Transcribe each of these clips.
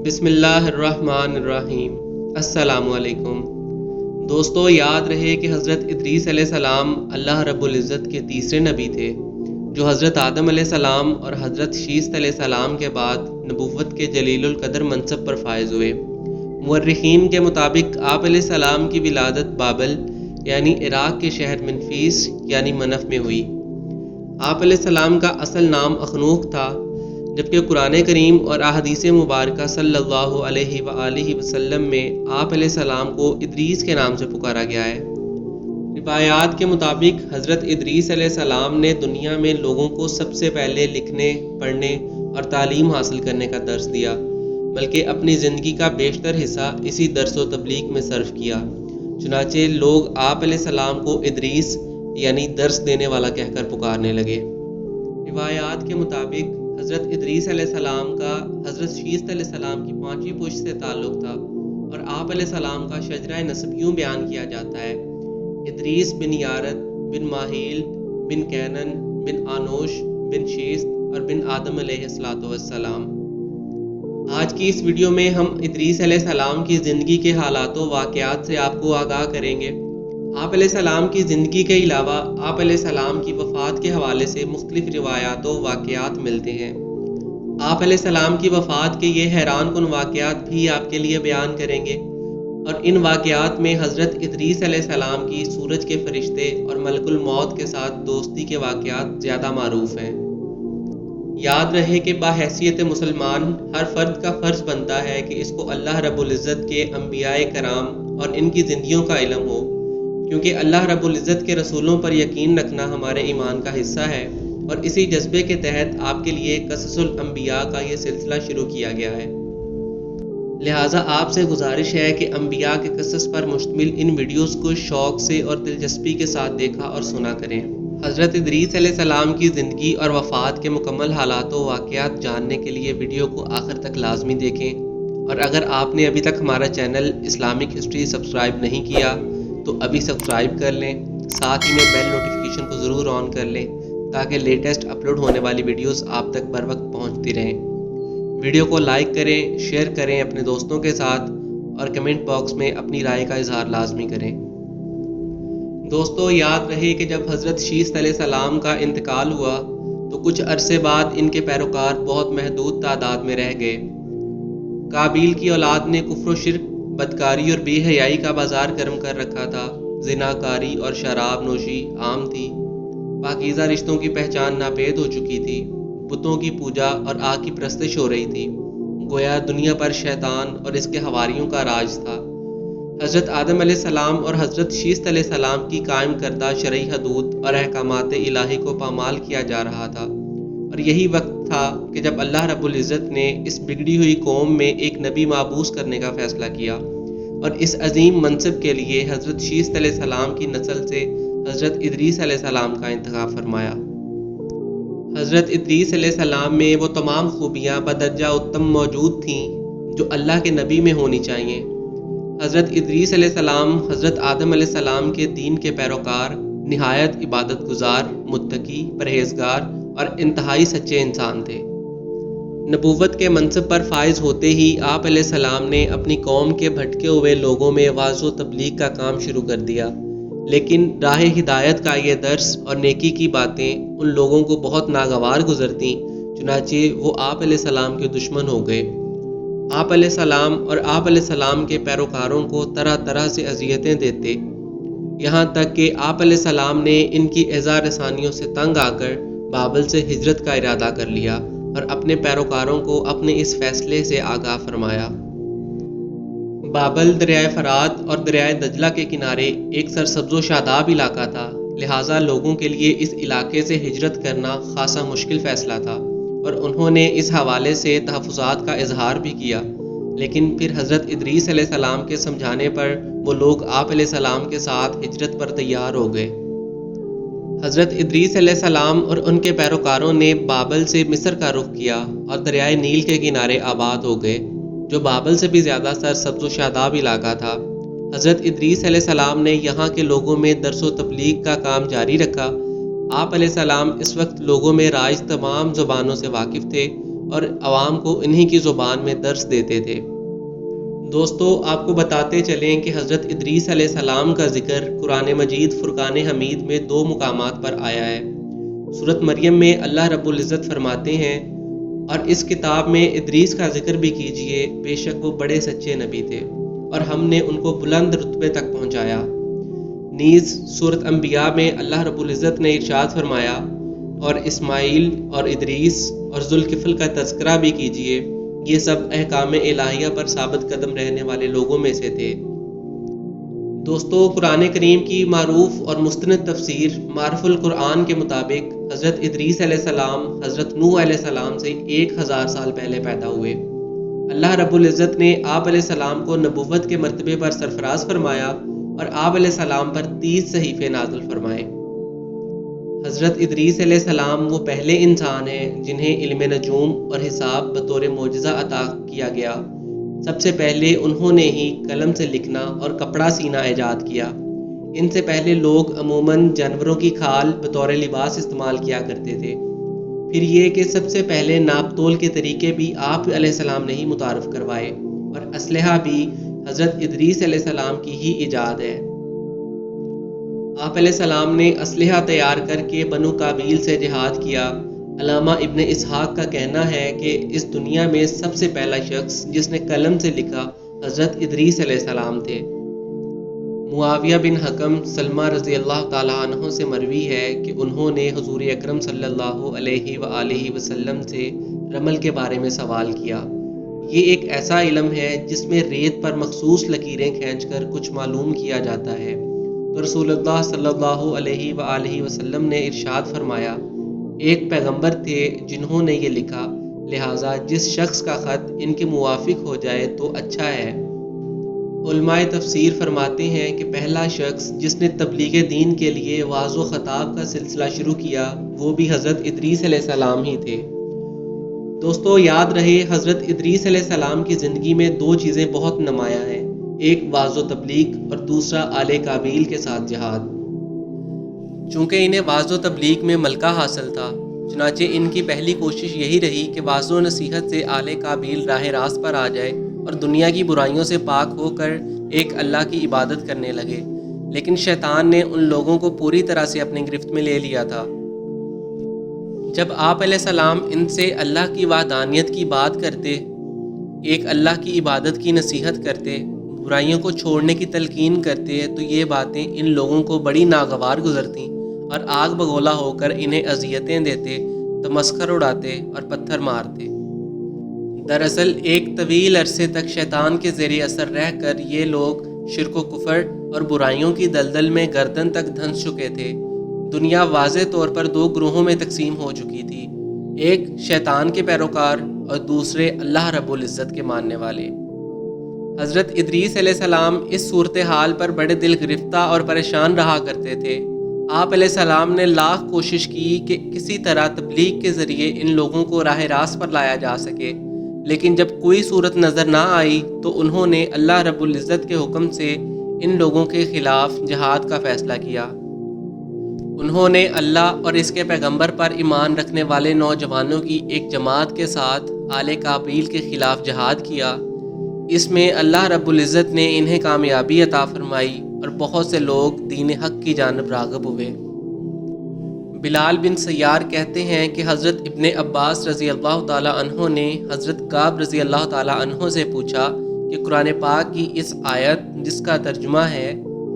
بسم اللہ الرحمن الرحیم۔ السلام علیکم دوستو، یاد رہے کہ حضرت ادریس علیہ السلام اللہ رب العزت کے تیسرے نبی تھے جو حضرت آدم علیہ السلام اور حضرت شیث علیہ السلام کے بعد نبوت کے جلیل القدر منصب پر فائز ہوئے۔ مورخین کے مطابق آپ علیہ السلام کی ولادت بابل یعنی عراق کے شہر منفیس یعنی منف میں ہوئی۔ آپ علیہ السلام کا اصل نام اخنوخ تھا، جبکہ قرآن کریم اور احادیث مبارکہ صلی اللہ علیہ وآلہ وسلم میں آپ علیہ السلام کو ادریس کے نام سے پکارا گیا ہے۔ روایات کے مطابق حضرت ادریس علیہ السلام نے دنیا میں لوگوں کو سب سے پہلے لکھنے، پڑھنے اور تعلیم حاصل کرنے کا درس دیا، بلکہ اپنی زندگی کا بیشتر حصہ اسی درس و تبلیغ میں صرف کیا۔ چنانچہ لوگ آپ علیہ السلام کو ادریس یعنی درس دینے والا کہہ کر پکارنے لگے۔ روایات کے مطابق حضرت ادریس علیہ السلام کا حضرت شیث علیہ السلام کی 5ویں پشت سے تعلق تھا، اور آپ علیہ السلام کا شجرہ نسب یوں بیان کیا جاتا ہے: ادریس بن یارد بن ماہیل بن کینن بن آنوش بن شیث اور بن آدم علیہ السلام۔ آج کی اس ویڈیو میں ہم ادریس علیہ السلام کی زندگی کے حالات و واقعات سے آپ کو آگاہ کریں گے۔ آپ علیہ السلام کی زندگی کے علاوہ آپ علیہ السلام کی وفات کے حوالے سے مختلف روایات و واقعات ملتے ہیں۔ آپ علیہ السلام کی وفات کے یہ حیران کن واقعات بھی آپ کے لیے بیان کریں گے، اور ان واقعات میں حضرت ادریس علیہ السلام کی سورج کے فرشتے اور ملک الموت کے ساتھ دوستی کے واقعات زیادہ معروف ہیں۔ یاد رہے کہ بحیثیت مسلمان ہر فرد کا فرض بنتا ہے کہ اس کو اللہ رب العزت کے انبیاء کرام اور ان کی زندگیوں کا علم ہو، کیونکہ اللہ رب العزت کے رسولوں پر یقین رکھنا ہمارے ایمان کا حصہ ہے، اور اسی جذبے کے تحت آپ کے لیے قصص الانبیاء کا یہ سلسلہ شروع کیا گیا ہے۔ لہٰذا آپ سے گزارش ہے کہ انبیاء کے قصص پر مشتمل ان ویڈیوز کو شوق سے اور دلچسپی کے ساتھ دیکھا اور سنا کریں۔ حضرت ادریس علیہ السلام کی زندگی اور وفات کے مکمل حالات و واقعات جاننے کے لیے ویڈیو کو آخر تک لازمی دیکھیں، اور اگر آپ نے ابھی تک ہمارا چینل اسلامک ہسٹری سبسکرائب نہیں کیا تو ابھی سبسکرائب کر لیں، ساتھ ہی میں بیل نوٹیفیکیشن کو ضرور آن کر لیں تاکہ لیٹسٹ اپلوڈ ہونے والی ویڈیوز آپ تک بر وقت پہنچتی رہیں۔ ویڈیو کو لائک کریں، شیئر کریں اپنے دوستوں کے ساتھ، اور کمنٹ باکس میں اپنی رائے کا اظہار لازمی کریں۔ دوستو، یاد رہے کہ جب حضرت شیث علیہ السلام کا انتقال ہوا تو کچھ عرصے بعد ان کے پیروکار بہت محدود تعداد میں رہ گئے۔ قابیل کی اولاد نے کفر و شرک، بدکاری اور بے حیائی کا بازار گرم کر رکھا تھا۔ زناکاری اور شراب نوشی عام تھی۔ پاکیزہ رشتوں کی پہچان ناپید ہو چکی تھی۔ بتوں کی پوجا اور آگ کی پرستش ہو رہی تھی۔ گویا دنیا پر شیطان اور اس کے حواریوں کا راج تھا۔ حضرت آدم علیہ السلام اور حضرت شیث علیہ السلام کی قائم کردہ شرعی حدود اور احکامات الہی کو پامال کیا جا رہا تھا، اور یہی وقت تھا کہ جب اللہ رب العزت نے اس بگڑی ہوئی قوم میں ایک نبی مابعوث کرنے کا فیصلہ کیا، اور اس عظیم منصب کے لیے حضرت شیث علیہ السلام کی نسل سے حضرت ادریس علیہ السلام کا انتخاب فرمایا۔ حضرت ادریس علیہ السلام میں وہ تمام خوبیاں بدرجہ اتم موجود تھیں جو اللہ کے نبی میں ہونی چاہیے۔ حضرت ادریس علیہ السلام حضرت آدم علیہ السلام کے دین کے پیروکار، نہایت عبادت گزار، متقی، پرہیزگار اور انتہائی سچے انسان تھے۔ نبوت کے منصب پر فائز ہوتے ہی آپ علیہ السلام نے اپنی قوم کے بھٹکے ہوئے لوگوں میں وعظ و تبلیغ کا کام شروع کر دیا، لیکن راہ ہدایت کا یہ درس اور نیکی کی باتیں ان لوگوں کو بہت ناگوار گزرتیں، چنانچہ وہ آپ علیہ السلام کے دشمن ہو گئے۔ آپ علیہ السلام اور آپ علیہ السلام کے پیروکاروں کو طرح طرح سے اذیتیں دیتے، یہاں تک کہ آپ علیہ السلام نے ان کی ایذا رسانیوں سے تنگ آ کر بابل سے ہجرت کا ارادہ کر لیا، اور اپنے پیروکاروں کو اپنے اس فیصلے سے آگاہ فرمایا۔ بابل دریائے فرات اور دریائے دجلہ کے کنارے ایک سرسبز و شاداب علاقہ تھا، لہٰذا لوگوں کے لیے اس علاقے سے ہجرت کرنا خاصا مشکل فیصلہ تھا، اور انہوں نے اس حوالے سے تحفظات کا اظہار بھی کیا۔ لیکن پھر حضرت ادریس علیہ السلام کے سمجھانے پر وہ لوگ آپ علیہ السلام کے ساتھ ہجرت پر تیار ہو گئے۔ حضرت ادریس علیہ السلام اور ان کے پیروکاروں نے بابل سے مصر کا رخ کیا اور دریائے نیل کے کنارے آباد ہو گئے، جو بابل سے بھی زیادہ سرسبز و شاداب علاقہ تھا۔ حضرت ادریس علیہ السلام نے یہاں کے لوگوں میں درس و تبلیغ کا کام جاری رکھا۔ آپ علیہ السلام اس وقت لوگوں میں رائج تمام زبانوں سے واقف تھے اور عوام کو انہی کی زبان میں درس دیتے تھے۔ دوستو، آپ کو بتاتے چلیں کہ حضرت ادریس علیہ السلام کا ذکر قرآن مجید فرقان حمید میں 2 مقامات پر آیا ہے۔ سورۃ مریم میں اللہ رب العزت فرماتے ہیں، اور اس کتاب میں ادریس کا ذکر بھی کیجئے، بے شک وہ بڑے سچے نبی تھے اور ہم نے ان کو بلند رتبے تک پہنچایا۔ نیز سورۃ انبیاء میں اللہ رب العزت نے ارشاد فرمایا، اور اسماعیل اور ادریس اور ذوالکفل کا تذکرہ بھی کیجئے، یہ سب احکام الہیہ پر ثابت قدم رہنے والے لوگوں میں سے تھے۔ دوستو، قرآن کریم کی معروف اور مستند تفسیر معرف القرآن کے مطابق حضرت ادریس علیہ السلام حضرت نوح علیہ السلام سے 1000 سال پہلے پیدا ہوئے۔ اللہ رب العزت نے آپ علیہ السلام کو نبوت کے مرتبے پر سرفراز فرمایا اور آپ علیہ السلام پر 30 صحیفے نازل فرمائے۔ حضرت ادریس علیہ السلام وہ پہلے انسان ہیں جنہیں علم نجوم اور حساب بطور معجزہ عطا کیا گیا۔ سب سے پہلے انہوں نے ہی قلم سے لکھنا اور کپڑا سینا ایجاد کیا۔ ان سے پہلے لوگ عموماً جانوروں کی کھال بطور لباس استعمال کیا کرتے تھے۔ پھر یہ کہ سب سے پہلے ناپ تول کے طریقے بھی آپ علیہ السلام نے ہی متعارف کروائے، اور اسلحہ بھی حضرت ادریس علیہ السلام کی ہی ایجاد ہے۔ آپ علیہ السلام نے اسلحہ تیار کر کے بنو قابیل سے جہاد کیا۔ علامہ ابن اسحاق کا کہنا ہے کہ اس دنیا میں سب سے پہلا شخص جس نے قلم سے لکھا حضرت ادریس علیہ السلام تھے۔ معاویہ بن حکم سلمہ رضی اللہ تعالیٰ عنہ سے مروی ہے کہ انہوں نے حضور اکرم صلی اللہ علیہ وآلہ وسلم سے رمل کے بارے میں سوال کیا۔ یہ ایک ایسا علم ہے جس میں ریت پر مخصوص لکیریں کھینچ کر کچھ معلوم کیا جاتا ہے۔ تو رسول اللہ صلی اللہ علیہ وآلہ وسلم نے ارشاد فرمایا، ایک پیغمبر تھے جنہوں نے یہ لکھا، لہٰذا جس شخص کا خط ان کے موافق ہو جائے تو اچھا ہے۔ علماء تفسیر فرماتے ہیں کہ پہلا شخص جس نے تبلیغ دین کے لیے وعظ و خطاب کا سلسلہ شروع کیا وہ بھی حضرت ادریس علیہ السلام ہی تھے۔ دوستو، یاد رہے حضرت ادریس علیہ السلام کی زندگی میں 2 چیزیں بہت نمایاں ہیں، ایک وعظ و تبلیغ اور دوسرا آل قابیل کے ساتھ جہاد۔ چونکہ انہیں وعظ و تبلیغ میں ملکہ حاصل تھا، چنانچہ ان کی پہلی کوشش یہی رہی کہ وعظ و نصیحت سے آل قابیل راہ راست پر آ جائے اور دنیا کی برائیوں سے پاک ہو کر ایک اللہ کی عبادت کرنے لگے۔ لیکن شیطان نے ان لوگوں کو پوری طرح سے اپنی گرفت میں لے لیا تھا۔ جب آپ علیہ السلام ان سے اللہ کی وحدانیت کی بات کرتے، ایک اللہ کی عبادت کی نصیحت کرتے، برائیوں کو چھوڑنے کی تلقین کرتے، تو یہ باتیں ان لوگوں کو بڑی ناگوار گزرتیں اور آگ بگولا ہو کر انہیں اذیتیں دیتے، تمسخر اڑاتے اور پتھر مارتے۔ دراصل ایک طویل عرصے تک شیطان کے زیر اثر رہ کر یہ لوگ شرک و کفر اور برائیوں کی دلدل میں گردن تک دھنس چکے تھے۔ دنیا واضح طور پر 2 گروہوں میں تقسیم ہو چکی تھی، ایک شیطان کے پیروکار اور دوسرے اللہ رب العزت کے ماننے والے۔ حضرت ادریس علیہ السلام اس صورتحال پر بڑے دل گرفتہ اور پریشان رہا کرتے تھے۔ آپ علیہ السلام نے لاکھ کوشش کی کہ کسی طرح تبلیغ کے ذریعے ان لوگوں کو راہ راست پر لایا جا سکے، لیکن جب کوئی صورت نظر نہ آئی تو انہوں نے اللہ رب العزت کے حکم سے ان لوگوں کے خلاف جہاد کا فیصلہ کیا۔ انہوں نے اللہ اور اس کے پیغمبر پر ایمان رکھنے والے نوجوانوں کی ایک جماعت کے ساتھ آل قابیل کے خلاف جہاد کیا۔ اس میں اللہ رب العزت نے انہیں کامیابی عطا فرمائی اور بہت سے لوگ دین حق کی جانب راغب ہوئے۔ بلال بن سیار کہتے ہیں کہ حضرت ابن عباس رضی اللہ تعالیٰ عنہ نے حضرت کعب رضی اللہ تعالیٰ عنہ سے پوچھا کہ قرآن پاک کی اس آیت جس کا ترجمہ ہے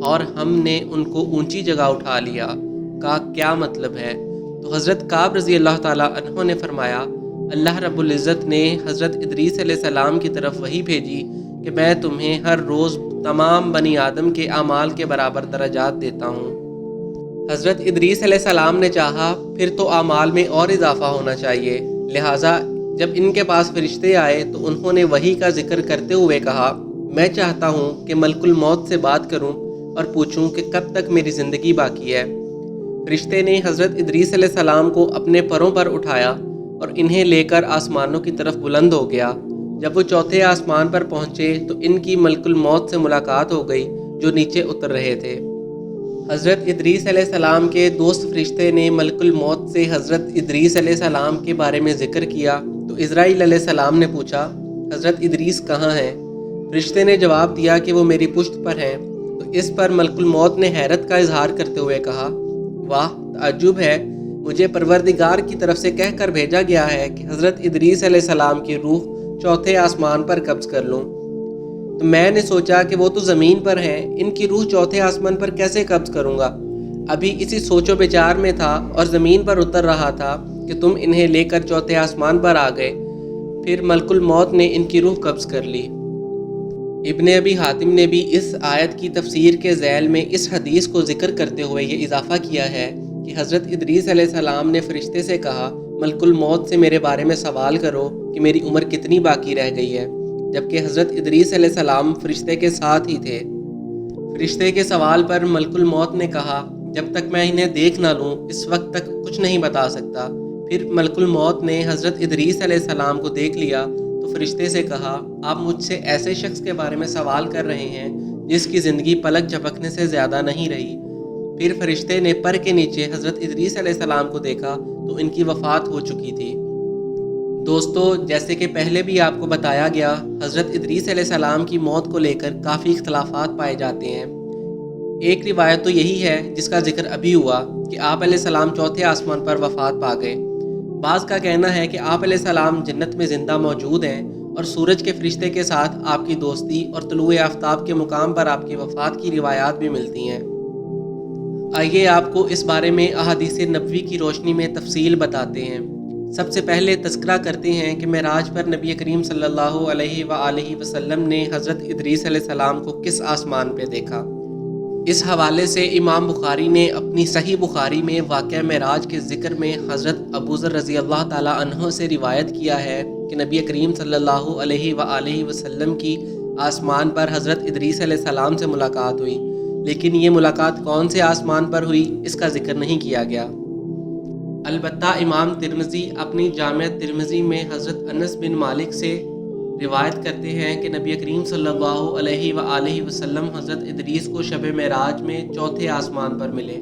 اور ہم نے ان کو اونچی جگہ اٹھا لیا کا کیا مطلب ہے؟ تو حضرت کعب رضی اللہ تعالیٰ عنہ نے فرمایا، اللہ رب العزت نے حضرت ادریس علیہ السلام کی طرف وحی بھیجی کہ میں تمہیں ہر روز تمام بنی آدم کے اعمال کے برابر درجات دیتا ہوں۔ حضرت ادریس علیہ السلام نے چاہا پھر تو اعمال میں اور اضافہ ہونا چاہیے، لہٰذا جب ان کے پاس فرشتے آئے تو انہوں نے وحی کا ذکر کرتے ہوئے کہا، میں چاہتا ہوں کہ ملک الموت سے بات کروں اور پوچھوں کہ کب تک میری زندگی باقی ہے۔ فرشتے نے حضرت ادریس علیہ السلام کو اپنے پروں پر اٹھایا اور انہیں لے کر آسمانوں کی طرف بلند ہو گیا۔ جب وہ چوتھے آسمان پر پہنچے تو ان کی ملک الموت سے ملاقات ہو گئی جو نیچے اتر رہے تھے۔ حضرت ادریس علیہ السلام کے دوست فرشتے نے ملک الموت سے حضرت ادریس علیہ السلام کے بارے میں ذکر کیا تو اسرائیل علیہ السلام نے پوچھا حضرت ادریس کہاں ہیں؟ فرشتے نے جواب دیا کہ وہ میری پشت پر ہیں۔ تو اس پر ملک الموت نے حیرت کا اظہار کرتے ہوئے کہا واہ تعجب ہے، مجھے پروردگار کی طرف سے کہہ کر بھیجا گیا ہے کہ حضرت ادریس علیہ السلام کی روح چوتھے آسمان پر قبض کر لوں۔ تو میں نے سوچا کہ وہ تو زمین پر ہیں، ان کی روح چوتھے آسمان پر کیسے قبض کروں گا؟ ابھی اسی سوچ و بچار میں تھا اور زمین پر اتر رہا تھا کہ تم انہیں لے کر چوتھے آسمان پر آ گئے، پھر ملک الموت نے ان کی روح قبض کر لی۔ ابن ابی حاتم نے بھی اس آیت کی تفسیر کے ذیل میں اس حدیث کو ذکر کرتے ہوئے یہ اضافہ کیا ہے کہ حضرت ادریس علیہ السلام نے فرشتے سے کہا ملک الموت سے میرے بارے میں سوال کرو کہ میری عمر کتنی باقی رہ گئی ہے، جبکہ حضرت ادریس علیہ السلام فرشتے کے ساتھ ہی تھے۔ فرشتے کے سوال پر ملک الموت نے کہا جب تک میں انہیں دیکھ نہ لوں اس وقت تک کچھ نہیں بتا سکتا۔ پھر ملک الموت نے حضرت ادریس علیہ السلام کو دیکھ لیا تو فرشتے سے کہا آپ مجھ سے ایسے شخص کے بارے میں سوال کر رہے ہیں جس کی زندگی پلک جھپکنے سے زیادہ نہیں رہی۔ پھر فرشتے نے پر کے نیچے حضرت ادریس علیہ السلام کو دیکھا تو ان کی وفات ہو چکی تھی۔ دوستو جیسے کہ پہلے بھی آپ کو بتایا گیا، حضرت ادریس علیہ السلام کی موت کو لے کر کافی اختلافات پائے جاتے ہیں۔ ایک روایت تو یہی ہے جس کا ذکر ابھی ہوا کہ آپ علیہ السلام چوتھے آسمان پر وفات پا گئے۔ بعض کا کہنا ہے کہ آپ علیہ السلام جنت میں زندہ موجود ہیں اور سورج کے فرشتے کے ساتھ آپ کی دوستی اور طلوع آفتاب کے مقام پر آپ کی وفات کی روایات بھی ملتی ہیں۔ آئیے آپ کو اس بارے میں احادیث نبوی کی روشنی میں تفصیل بتاتے ہیں۔ سب سے پہلے تذکرہ کرتے ہیں کہ معراج پر نبی کریم صلی اللہ علیہ وآلہ وسلم نے حضرت ادریس علیہ السلام کو کس آسمان پہ دیکھا۔ اس حوالے سے امام بخاری نے اپنی صحیح بخاری میں واقعہ معراج کے ذکر میں حضرت ابوذر رضی اللہ تعالیٰ عنہ سے روایت کیا ہے کہ نبی کریم صلی اللہ علیہ وآلہ وسلم کی آسمان پر حضرت ادریس علیہ السلام سے ملاقات ہوئی، لیکن یہ ملاقات کون سے آسمان پر ہوئی اس کا ذکر نہیں کیا گیا۔ البتہ امام ترمذی اپنی جامع ترمذی میں حضرت انس بن مالک سے روایت کرتے ہیں کہ نبی کریم صلی اللہ علیہ وآلہ وسلم حضرت ادریس کو شب معراج میں چوتھے آسمان پر ملے۔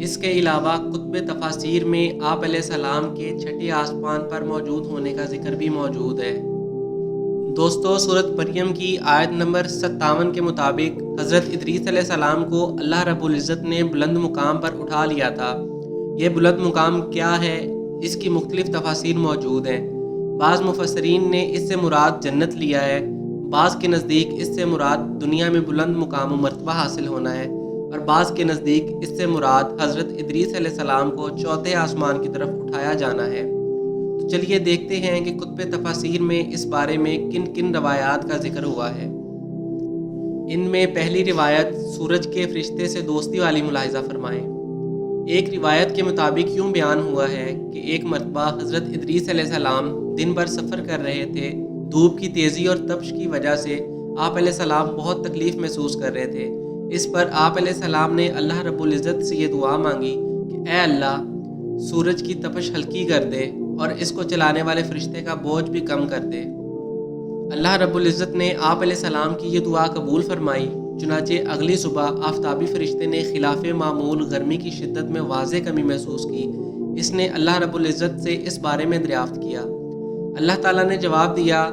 اس کے علاوہ کتب تفاسیر میں آپ علیہ السلام کے چھٹے آسمان پر موجود ہونے کا ذکر بھی موجود ہے۔ دوستو سورۃ مریم کی آیت نمبر 57 کے مطابق حضرت ادریس علیہ السلام کو اللہ رب العزت نے بلند مقام پر اٹھا لیا تھا۔ یہ بلند مقام کیا ہے اس کی مختلف تفاسیر موجود ہیں۔ بعض مفسرین نے اس سے مراد جنت لیا ہے، بعض کے نزدیک اس سے مراد دنیا میں بلند مقام و مرتبہ حاصل ہونا ہے، اور بعض کے نزدیک اس سے مراد حضرت ادریس علیہ السلام کو چوتھے آسمان کی طرف اٹھایا جانا ہے۔ تو چلیے دیکھتے ہیں کہ کتب تفاسیر میں اس بارے میں کن کن روایات کا ذکر ہوا ہے۔ ان میں پہلی روایت سورج کے فرشتے سے دوستی والی ملاحظہ فرمائیں۔ ایک روایت کے مطابق یوں بیان ہوا ہے کہ ایک مرتبہ حضرت ادریس علیہ السلام دن بھر سفر کر رہے تھے۔ دھوپ کی تیزی اور تپش کی وجہ سے آپ علیہ السلام بہت تکلیف محسوس کر رہے تھے۔ اس پر آپ علیہ السلام نے اللہ رب العزت سے یہ دعا مانگی کہ اے اللہ سورج کی تپش ہلکی کر دے اور اس کو چلانے والے فرشتے کا بوجھ بھی کم کر دے۔ اللہ رب العزت نے آپ علیہ السلام کی یہ دعا قبول فرمائی۔ چنانچہ اگلی صبح آفتابی فرشتے نے خلاف معمول گرمی کی شدت میں واضح کمی محسوس کی۔ اس نے اللہ رب العزت سے اس بارے میں دریافت کیا۔ اللہ تعالیٰ نے جواب دیا،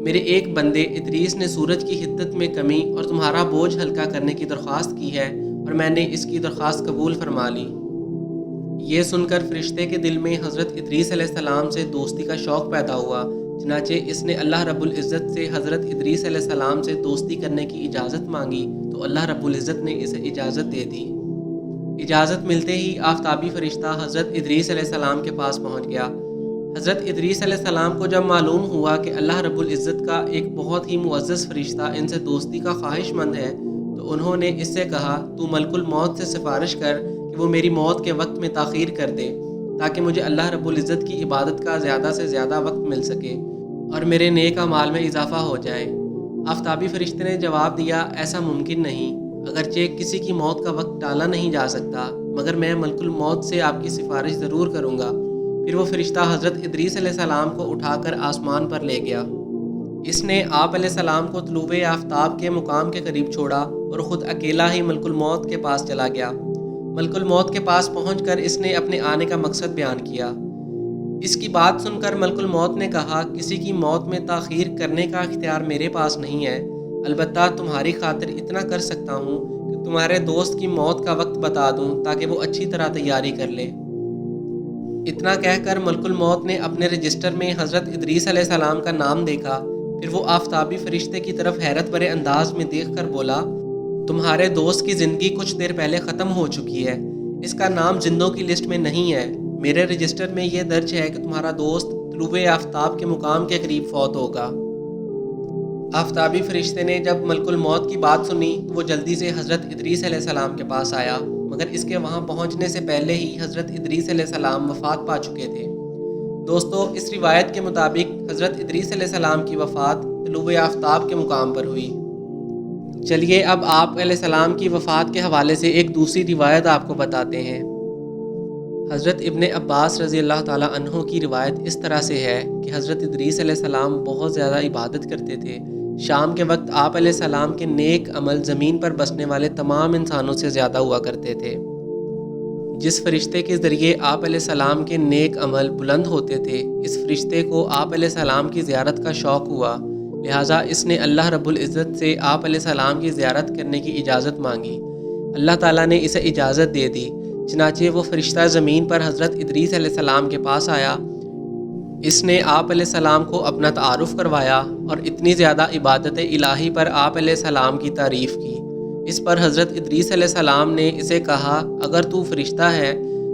میرے ایک بندے ادریس نے سورج کی حدت میں کمی اور تمہارا بوجھ ہلکا کرنے کی درخواست کی ہے اور میں نے اس کی درخواست قبول فرما لی۔ یہ سن کر فرشتے کے دل میں حضرت ادریس علیہ السلام سے دوستی کا شوق پیدا ہوا۔ چنانچہ اس نے اللہ رب العزت سے حضرت ادریس علیہ السلام سے دوستی کرنے کی اجازت مانگی تو اللہ رب العزت نے اسے اجازت دے دی۔ اجازت ملتے ہی آفتابی فرشتہ حضرت ادریس علیہ السلام کے پاس پہنچ گیا۔ حضرت ادریس علیہ السلام کو جب معلوم ہوا کہ اللہ رب العزت کا ایک بہت ہی معزز فرشتہ ان سے دوستی کا خواہش مند ہے تو انہوں نے اس سے کہا تو ملک الموت سے سفارش کر کہ وہ میری موت کے وقت میں تاخیر کر دے تاکہ مجھے اللہ رب العزت کی عبادت کا زیادہ سے زیادہ وقت مل سکے اور میرے نیک اعمال میں اضافہ ہو جائے۔ آفتابی فرشتے نے جواب دیا، ایسا ممکن نہیں، اگرچہ کسی کی موت کا وقت ٹالا نہیں جا سکتا، مگر میں ملک الموت سے آپ کی سفارش ضرور کروں گا۔ پھر وہ فرشتہ حضرت ادریس علیہ السلام کو اٹھا کر آسمان پر لے گیا۔ اس نے آپ علیہ السلام کو طلوع آفتاب کے مقام کے قریب چھوڑا اور خود اکیلا ہی ملک الموت کے پاس چلا گیا۔ ملک الموت کے پاس پہنچ کر اس نے اپنے آنے کا مقصد بیان کیا۔ اس کی بات سن کر ملک الموت نے کہا، کسی کی موت میں تاخیر کرنے کا اختیار میرے پاس نہیں ہے، البتہ تمہاری خاطر اتنا کر سکتا ہوں کہ تمہارے دوست کی موت کا وقت بتا دوں تاکہ وہ اچھی طرح تیاری کر لے۔ اتنا کہہ کر ملک الموت نے اپنے رجسٹر میں حضرت ادریس علیہ السلام کا نام دیکھا، پھر وہ آفتابی فرشتے کی طرف حیرت بھرے انداز میں دیکھ کر بولا، تمہارے دوست کی زندگی کچھ دیر پہلے ختم ہو چکی ہے، اس کا نام زندوں کی لسٹ میں نہیں ہے، میرے رجسٹر میں یہ درج ہے کہ تمہارا دوست طلوع آفتاب کے مقام کے قریب فوت ہوگا۔ آفتابی فرشتے نے جب ملک الموت کی بات سنی تو وہ جلدی سے حضرت ادریس علیہ السلام کے پاس آیا، مگر اس کے وہاں پہنچنے سے پہلے ہی حضرت ادریس علیہ السلام وفات پا چکے تھے۔ دوستو، اس روایت کے مطابق حضرت ادریس علیہ السلام کی وفات طلوع آفتاب کے مقام پر ہوئی۔ چلیے اب آپ علیہ السلام کی وفات کے حوالے سے ایک دوسری روایت آپ کو بتاتے ہیں۔ حضرت ابن عباس رضی اللہ تعالیٰ عنہ کی روایت اس طرح سے ہے کہ حضرت ادریس علیہ السلام بہت زیادہ عبادت کرتے تھے۔ شام کے وقت آپ علیہ السلام کے نیک عمل زمین پر بسنے والے تمام انسانوں سے زیادہ ہوا کرتے تھے۔ جس فرشتے کے ذریعے آپ علیہ السلام کے نیک عمل بلند ہوتے تھے، اس فرشتے کو آپ علیہ السلام کی زیارت کا شوق ہوا، لہٰذا اس نے اللہ رب العزت سے آپ علیہ السلام کی زیارت کرنے کی اجازت مانگی۔ اللہ تعالیٰ نے اسے اجازت دے دی، چنانچہ وہ فرشتہ زمین پر حضرت ادریس علیہ السلام کے پاس آیا۔ اس نے آپ علیہ السلام کو اپنا تعارف کروایا اور اتنی زیادہ عبادت الہی پر آپ علیہ السلام کی تعریف کی۔ اس پر حضرت ادریس علیہ السلام نے اسے کہا، اگر تو فرشتہ ہے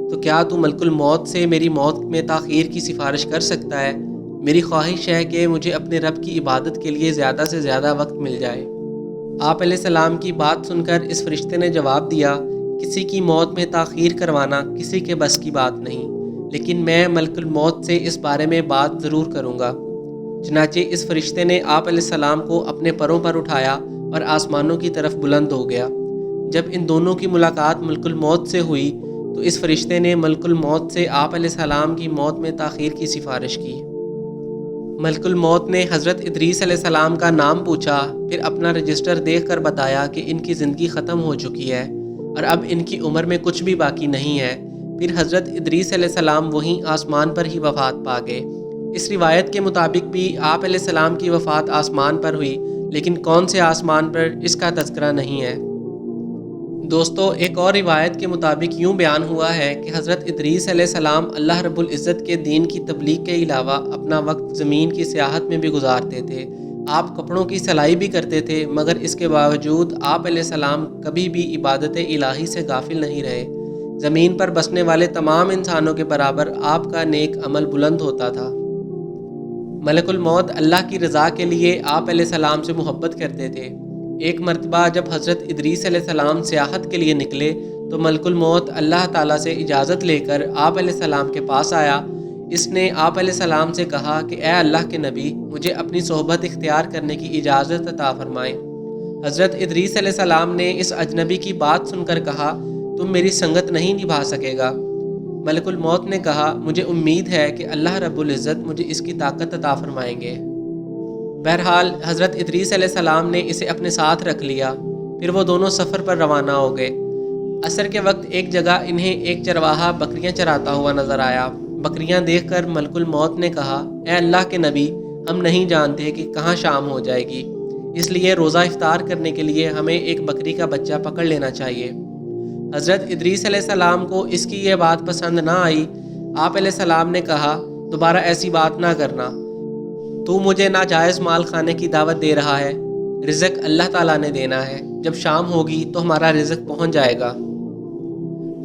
تو کیا تو ملک الموت سے میری موت میں تاخیر کی سفارش کر سکتا ہے؟ میری خواہش ہے کہ مجھے اپنے رب کی عبادت کے لیے زیادہ سے زیادہ وقت مل جائے۔ آپ علیہ السلام کی بات سن کر اس فرشتے نے جواب دیا، کسی کی موت میں تاخیر کروانا کسی کے بس کی بات نہیں، لیکن میں ملک الموت سے اس بارے میں بات ضرور کروں گا۔ چنانچہ اس فرشتے نے آپ علیہ السلام کو اپنے پروں پر اٹھایا اور آسمانوں کی طرف بلند ہو گیا۔ جب ان دونوں کی ملاقات ملک الموت سے ہوئی تو اس فرشتے نے ملک الموت سے آپ علیہ السلام کی موت میں تاخیر کی سفارش کی۔ ملک الموت نے حضرت ادریس علیہ السلام کا نام پوچھا، پھر اپنا رجسٹر دیکھ کر بتایا کہ ان کی زندگی ختم ہو چکی ہے اور اب ان کی عمر میں کچھ بھی باقی نہیں ہے۔ پھر حضرت ادریس علیہ السلام وہیں آسمان پر ہی وفات پا گئے۔ اس روایت کے مطابق بھی آپ علیہ السلام کی وفات آسمان پر ہوئی، لیکن کون سے آسمان پر اس کا تذکرہ نہیں ہے۔ دوستو، ایک اور روایت کے مطابق یوں بیان ہوا ہے کہ حضرت ادریس علیہ السلام اللہ رب العزت کے دین کی تبلیغ کے علاوہ اپنا وقت زمین کی سیاحت میں بھی گزارتے تھے۔ آپ کپڑوں کی سلائی بھی کرتے تھے، مگر اس کے باوجود آپ علیہ السلام کبھی بھی عبادت الہی سے غافل نہیں رہے۔ زمین پر بسنے والے تمام انسانوں کے برابر آپ کا نیک عمل بلند ہوتا تھا۔ ملک الموت اللہ کی رضا کے لیے آپ علیہ السلام سے محبت کرتے تھے۔ ایک مرتبہ جب حضرت ادریس علیہ السلام سیاحت کے لیے نکلے تو ملک الموت اللہ تعالیٰ سے اجازت لے کر آپ علیہ السلام کے پاس آیا۔ اس نے آپ علیہ السلام سے کہا کہ اے اللہ کے نبی، مجھے اپنی صحبت اختیار کرنے کی اجازت عطا فرمائیں۔ حضرت ادریس علیہ السلام نے اس اجنبی کی بات سن کر کہا، تم میری سنگت نہیں نبھا سکے گا۔ ملک الموت نے کہا، مجھے امید ہے کہ اللہ رب العزت مجھے اس کی طاقت عطا فرمائیں گے۔ بہرحال حضرت ادریس علیہ السلام نے اسے اپنے ساتھ رکھ لیا، پھر وہ دونوں سفر پر روانہ ہو گئے۔ عصر کے وقت ایک جگہ انہیں ایک چرواہا بکریاں چراتا ہوا نظر آیا۔ بکریاں دیکھ کر ملک الموت نے کہا، اے اللہ کے نبی، ہم نہیں جانتے کہ کہاں شام ہو جائے گی، اس لیے روزہ افطار کرنے کے لیے ہمیں ایک بکری کا بچہ پکڑ لینا چاہیے۔ حضرت ادریس علیہ السلام کو اس کی یہ بات پسند نہ آئی۔ آپ علیہ السلام نے کہا، دوبارہ ایسی بات نہ کرنا، تو مجھے ناجائز مال کھانے کی دعوت دے رہا ہے، رزق اللہ تعالیٰ نے دینا ہے، جب شام ہوگی تو ہمارا رزق پہنچ جائے گا۔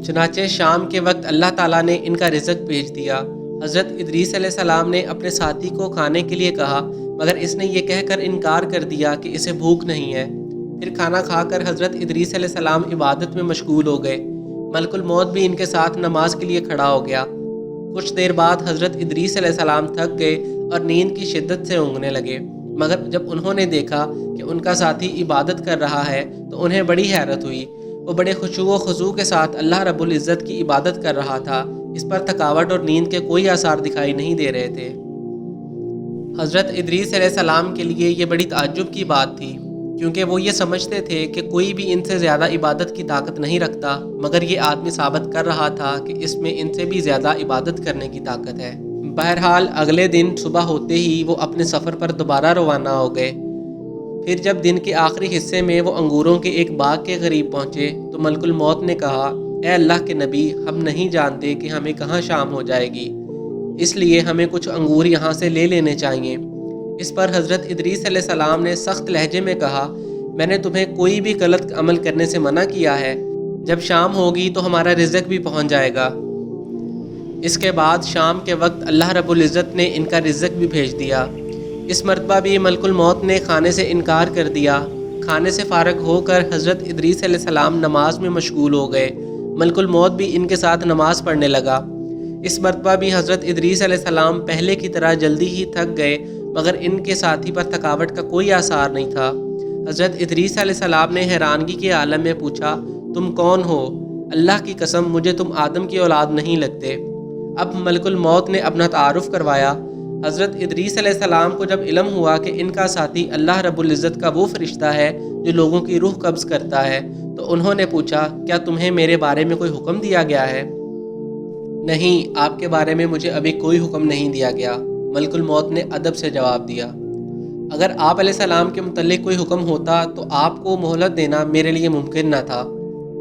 چنانچہ شام کے وقت اللہ تعالیٰ نے ان کا رزق بھیج دیا۔ حضرت ادریس علیہ السلام نے اپنے ساتھی کو کھانے کے لیے کہا، مگر اس نے یہ کہہ کر انکار کر دیا کہ اسے بھوک نہیں ہے۔ پھر کھانا کھا کر حضرت ادریس علیہ السلام عبادت میں مشغول ہو گئے۔ ملک الموت بھی ان کے ساتھ نماز کے لیے کھڑا ہو گیا۔ کچھ دیر بعد حضرت ادریس علیہ السلام تھک گئے اور نیند کی شدت سے اونگنے لگے، مگر جب انہوں نے دیکھا کہ ان کا ساتھی عبادت کر رہا ہے تو انہیں بڑی حیرت ہوئی۔ وہ بڑے خشوع و خضوع کے ساتھ اللہ رب العزت کی عبادت کر رہا تھا، اس پر تھکاوٹ اور نیند کے کوئی آثار دکھائی نہیں دے رہے تھے۔ حضرت ادریس علیہ السلام کے لیے یہ بڑی تعجب کی بات تھی، کیونکہ وہ یہ سمجھتے تھے کہ کوئی بھی ان سے زیادہ عبادت کی طاقت نہیں رکھتا، مگر یہ آدمی ثابت کر رہا تھا کہ اس میں ان سے بھی زیادہ عبادت کرنے کی طاقت ہے۔ بہرحال اگلے دن صبح ہوتے ہی وہ اپنے سفر پر دوبارہ روانہ ہو گئے۔ پھر جب دن کے آخری حصے میں وہ انگوروں کے ایک باغ کے قریب پہنچے تو ملک الموت نے کہا، اے اللہ کے نبی، ہم نہیں جانتے کہ ہمیں کہاں شام ہو جائے گی، اس لیے ہمیں کچھ انگور یہاں سے لے لینے چاہیے۔ اس پر حضرت ادریس علیہ السلام نے سخت لہجے میں کہا، میں نے تمہیں کوئی بھی غلط عمل کرنے سے منع کیا ہے، جب شام ہوگی تو ہمارا رزق بھی پہنچ جائے گا۔ اس کے بعد شام کے وقت اللہ رب العزت نے ان کا رزق بھی بھیج دیا۔ اس مرتبہ بھی ملک الموت نے کھانے سے انکار کر دیا۔ کھانے سے فارغ ہو کر حضرت ادریس علیہ السلام نماز میں مشغول ہو گئے۔ ملک الموت بھی ان کے ساتھ نماز پڑھنے لگا۔ اس مرتبہ بھی حضرت ادریس علیہ السلام پہلے کی طرح جلدی ہی تھک گئے، مگر ان کے ساتھی پر تھکاوٹ کا کوئی آثار نہیں تھا۔ حضرت ادریس علیہ السلام نے حیرانگی کے عالم میں پوچھا، تم کون ہو؟ اللہ کی قسم مجھے تم آدم کی اولاد نہیں لگتے۔ اب ملک الموت نے اپنا تعارف کروایا۔ حضرت ادریس علیہ السلام کو جب علم ہوا کہ ان کا ساتھی اللہ رب العزت کا وہ فرشتہ ہے جو لوگوں کی روح قبض کرتا ہے، تو انہوں نے پوچھا، کیا تمہیں میرے بارے میں کوئی حکم دیا گیا ہے؟ نہیں، آپ کے بارے میں مجھے ابھی کوئی حکم نہیں دیا گیا، ملک الموت نے ادب سے جواب دیا۔ اگر آپ علیہ السلام کے متعلق کوئی حکم ہوتا تو آپ کو مہلت دینا میرے لیے ممکن نہ تھا۔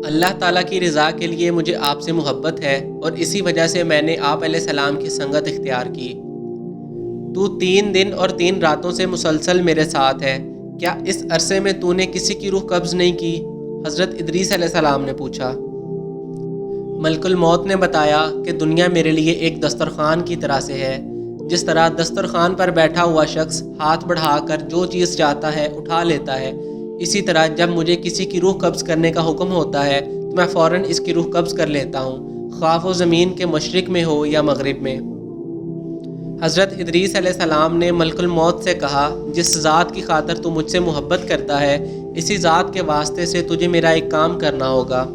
اللہ تعالیٰ کی رضا کے لیے مجھے آپ سے محبت ہے اور اسی وجہ سے میں نے آپ علیہ السلام کی سنگت اختیار کی۔ تو 3 دن اور 3 راتوں سے مسلسل میرے ساتھ ہے، کیا اس عرصے میں تو نے کسی کی روح قبض نہیں کی؟ حضرت ادریس علیہ السلام نے پوچھا۔ ملک الموت نے بتایا کہ دنیا میرے لیے ایک دسترخوان کی طرح سے ہے، جس طرح دسترخوان پر بیٹھا ہوا شخص ہاتھ بڑھا کر جو چیز چاہتا ہے اٹھا لیتا ہے، اسی طرح جب مجھے کسی کی روح قبض کرنے کا حکم ہوتا ہے تو میں فوراً اس کی روح قبض کر لیتا ہوں، خواہ وہ زمین کے مشرق میں ہو یا مغرب میں۔ حضرت ادریس علیہ السلام نے ملک الموت سے کہا، جس ذات کی خاطر تو مجھ سے محبت کرتا ہے، اسی ذات کے واسطے سے تجھے میرا ایک کام کرنا ہوگا۔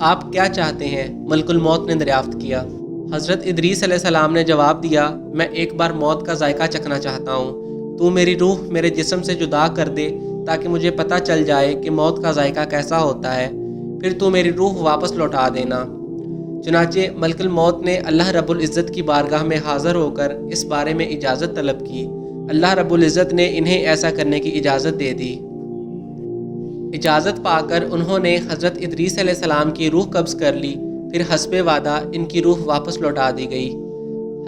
آپ کیا چاہتے ہیں؟ ملک الموت نے دریافت کیا۔ حضرت ادریس علیہ السلام نے جواب دیا، میں ایک بار موت کا ذائقہ چکھنا چاہتا ہوں، تو میری روح میرے جسم سے جدا کر دے تاکہ مجھے پتہ چل جائے کہ موت کا ذائقہ کیسا ہوتا ہے، پھر تو میری روح واپس لوٹا دینا۔ چنانچہ ملک الموت نے اللہ رب العزت کی بارگاہ میں حاضر ہو کر اس بارے میں اجازت طلب کی۔ اللہ رب العزت نے انہیں ایسا کرنے کی اجازت دے دی۔ اجازت پا کر انہوں نے حضرت ادریس علیہ السلام کی روح قبض کر لی، پھر حسب وعدہ ان کی روح واپس لوٹا دی گئی۔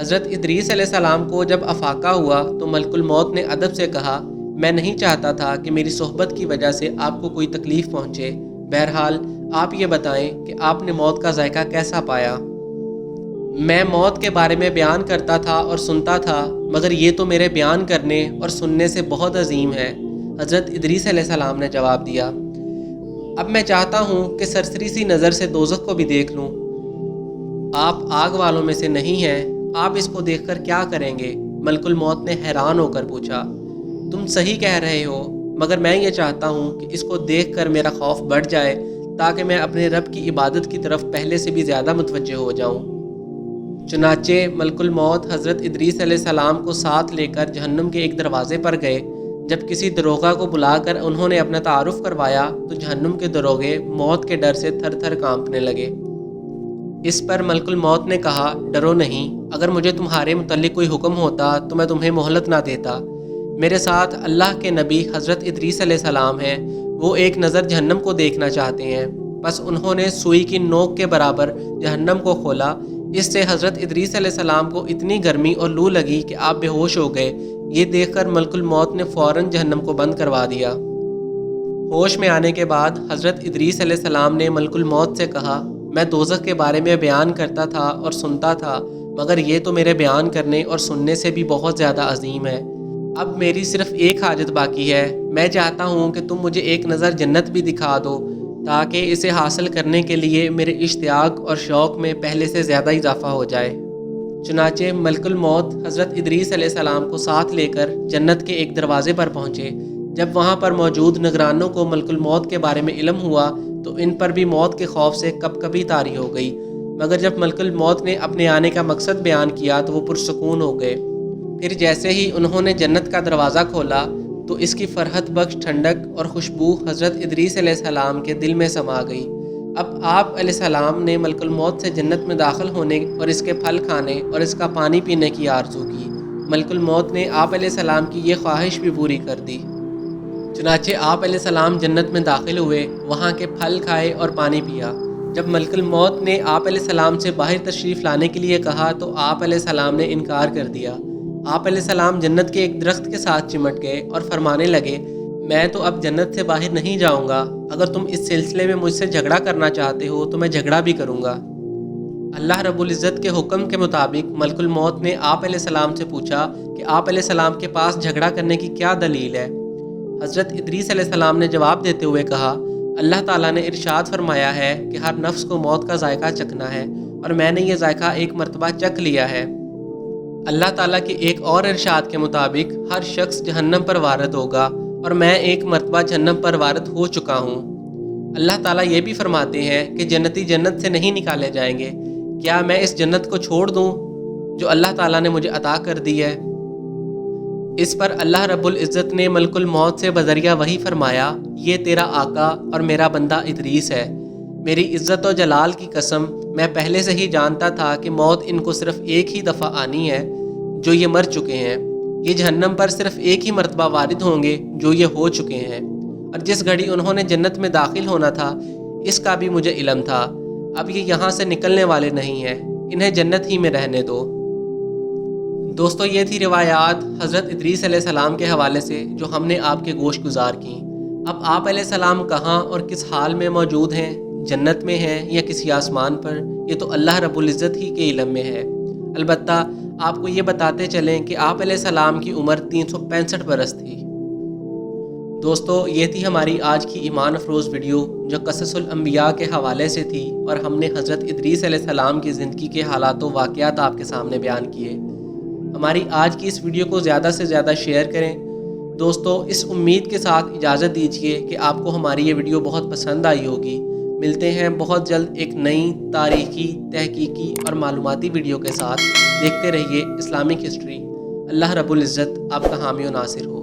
حضرت ادریس علیہ السلام کو جب افاقہ ہوا تو ملک الموت نے ادب سے کہا، میں نہیں چاہتا تھا کہ میری صحبت کی وجہ سے آپ کو کوئی تکلیف پہنچے، بہرحال آپ یہ بتائیں کہ آپ نے موت کا ذائقہ کیسا پایا؟ میں موت کے بارے میں بیان کرتا تھا اور سنتا تھا، مگر یہ تو میرے بیان کرنے اور سننے سے بہت عظیم ہے، حضرت ادریس علیہ السلام نے جواب دیا۔ اب میں چاہتا ہوں کہ سرسری سی نظر سے دوزخ کو بھی دیکھ لوں۔ آپ آگ والوں میں سے نہیں ہیں، آپ اس کو دیکھ کر کیا کریں گے؟ ملک الموت نے حیران ہو کر پوچھا۔ تم صحیح کہہ رہے ہو، مگر میں یہ چاہتا ہوں کہ اس کو دیکھ کر میرا خوف بڑھ جائے تاکہ میں اپنے رب کی عبادت کی طرف پہلے سے بھی زیادہ متوجہ ہو جاؤں۔ چنانچہ ملک الموت حضرت ادریس علیہ السلام کو ساتھ لے کر جہنم کے ایک دروازے پر گئے۔ جب کسی دروغہ کو بلا کر انہوں نے اپنا تعارف کروایا تو جہنم کے دروغے موت کے ڈر سے تھر تھر کانپنے لگے۔ اس پر ملک الموت نے کہا، ڈرو نہیں، اگر مجھے تمہارے متعلق کوئی حکم ہوتا تو میں تمہیں مہلت نہ دیتا۔ میرے ساتھ اللہ کے نبی حضرت ادریس علیہ السلام ہیں، وہ ایک نظر جہنم کو دیکھنا چاہتے ہیں۔ بس انہوں نے سوئی کی نوک کے برابر جہنم کو کھولا، اس سے حضرت ادریس علیہ السلام کو اتنی گرمی اور لو لگی کہ آپ بے ہوش ہو گئے۔ یہ دیکھ کر ملک الموت نے فوراً جہنم کو بند کروا دیا۔ ہوش میں آنے کے بعد حضرت ادریس علیہ السلام نے ملک الموت سے کہا، میں دوزخ کے بارے میں بیان کرتا تھا اور سنتا تھا، مگر یہ تو میرے بیان کرنے اور سننے سے بھی بہت زیادہ عظیم ہے۔ اب میری صرف ایک حاجت باقی ہے، میں چاہتا ہوں کہ تم مجھے ایک نظر جنت بھی دکھا دو تاکہ اسے حاصل کرنے کے لیے میرے اشتیاق اور شوق میں پہلے سے زیادہ اضافہ ہو جائے۔ چنانچہ ملک الموت حضرت ادریس علیہ السلام کو ساتھ لے کر جنت کے ایک دروازے پر پہنچے۔ جب وہاں پر موجود نگرانوں کو ملک الموت کے بارے میں علم ہوا تو ان پر بھی موت کے خوف سے کب کبھی طاری ہو گئی، مگر جب ملک الموت نے اپنے آنے کا مقصد بیان کیا تو وہ پرسکون ہو گئے۔ پھر جیسے ہی انہوں نے جنت کا دروازہ کھولا تو اس کی فرحت بخش ٹھنڈک اور خوشبو حضرت ادریس علیہ السلام کے دل میں سما گئی۔ اب آپ علیہ السلام نے ملک الموت سے جنت میں داخل ہونے اور اس کے پھل کھانے اور اس کا پانی پینے کی آرزو کی۔ ملک الموت نے آپ علیہ السلام کی یہ خواہش بھی پوری کر دی۔ چنانچہ آپ علیہ السلام جنت میں داخل ہوئے، وہاں کے پھل کھائے اور پانی پیا۔ جب ملک الموت نے آپ علیہ السلام سے باہر تشریف لانے کے لیے کہا تو آپ علیہ السلام نے انکار کر دیا۔ آپ علیہ السلام جنت کے ایک درخت کے ساتھ چمٹ گئے اور فرمانے لگے، میں تو اب جنت سے باہر نہیں جاؤں گا، اگر تم اس سلسلے میں مجھ سے جھگڑا کرنا چاہتے ہو تو میں جھگڑا بھی کروں گا۔ اللہ رب العزت کے حکم کے مطابق ملک الموت نے آپ علیہ السلام سے پوچھا کہ آپ علیہ السلام کے پاس جھگڑا کرنے کی کیا دلیل ہے؟ حضرت ادریس علیہ السلام نے جواب دیتے ہوئے کہا، اللہ تعالیٰ نے ارشاد فرمایا ہے کہ ہر نفس کو موت کا ذائقہ چکھنا ہے، اور میں نے یہ ذائقہ ایک مرتبہ چکھ لیا ہے۔ اللہ تعالیٰ کے ایک اور ارشاد کے مطابق ہر شخص جہنم پر وارد ہوگا، اور میں ایک مرتبہ جہنم پر وارد ہو چکا ہوں۔ اللہ تعالیٰ یہ بھی فرماتے ہیں کہ جنتی جنت سے نہیں نکالے جائیں گے، کیا میں اس جنت کو چھوڑ دوں جو اللہ تعالیٰ نے مجھے عطا کر دی ہے؟ اس پر اللہ رب العزت نے ملک الموت سے بذریعہ وحی فرمایا، یہ تیرا آقا اور میرا بندہ ادریس ہے، میری عزت و جلال کی قسم، میں پہلے سے ہی جانتا تھا کہ موت ان کو صرف ایک ہی دفعہ آنی ہے جو یہ مر چکے ہیں، یہ جہنم پر صرف ایک ہی مرتبہ وارد ہوں گے جو یہ ہو چکے ہیں، اور جس گھڑی انہوں نے جنت میں داخل ہونا تھا اس کا بھی مجھے علم تھا، اب یہ یہاں سے نکلنے والے نہیں ہیں، انہیں جنت ہی میں رہنے دو۔ دوستو، یہ تھی روایات حضرت ادریس علیہ السلام کے حوالے سے جو ہم نے آپ کے گوش گزار کی۔ اب آپ علیہ السلام کہاں اور کس حال میں موجود ہیں، جنت میں ہیں یا کسی آسمان پر، یہ تو اللہ رب العزت ہی کے علم میں ہے۔ البتہ آپ کو یہ بتاتے چلیں کہ آپ علیہ السلام کی عمر 365 برس تھی۔ دوستو، یہ تھی ہماری آج کی ایمان افروز ویڈیو جو قصص الانبیاء کے حوالے سے تھی، اور ہم نے حضرت ادریس علیہ السلام کی زندگی کے حالات و واقعات آپ کے سامنے بیان کیے۔ ہماری آج کی اس ویڈیو کو زیادہ سے زیادہ شیئر کریں۔ دوستو، اس امید کے ساتھ اجازت دیجیے کہ آپ کو ہماری یہ ویڈیو بہت پسند آئی ہوگی۔ ملتے ہیں بہت جلد ایک نئی تاریخی، تحقیقی اور معلوماتی ویڈیو کے ساتھ۔ دیکھتے رہیے اسلامک ہسٹری۔ اللہ رب العزت آپ کا حامی و ناصر ہو۔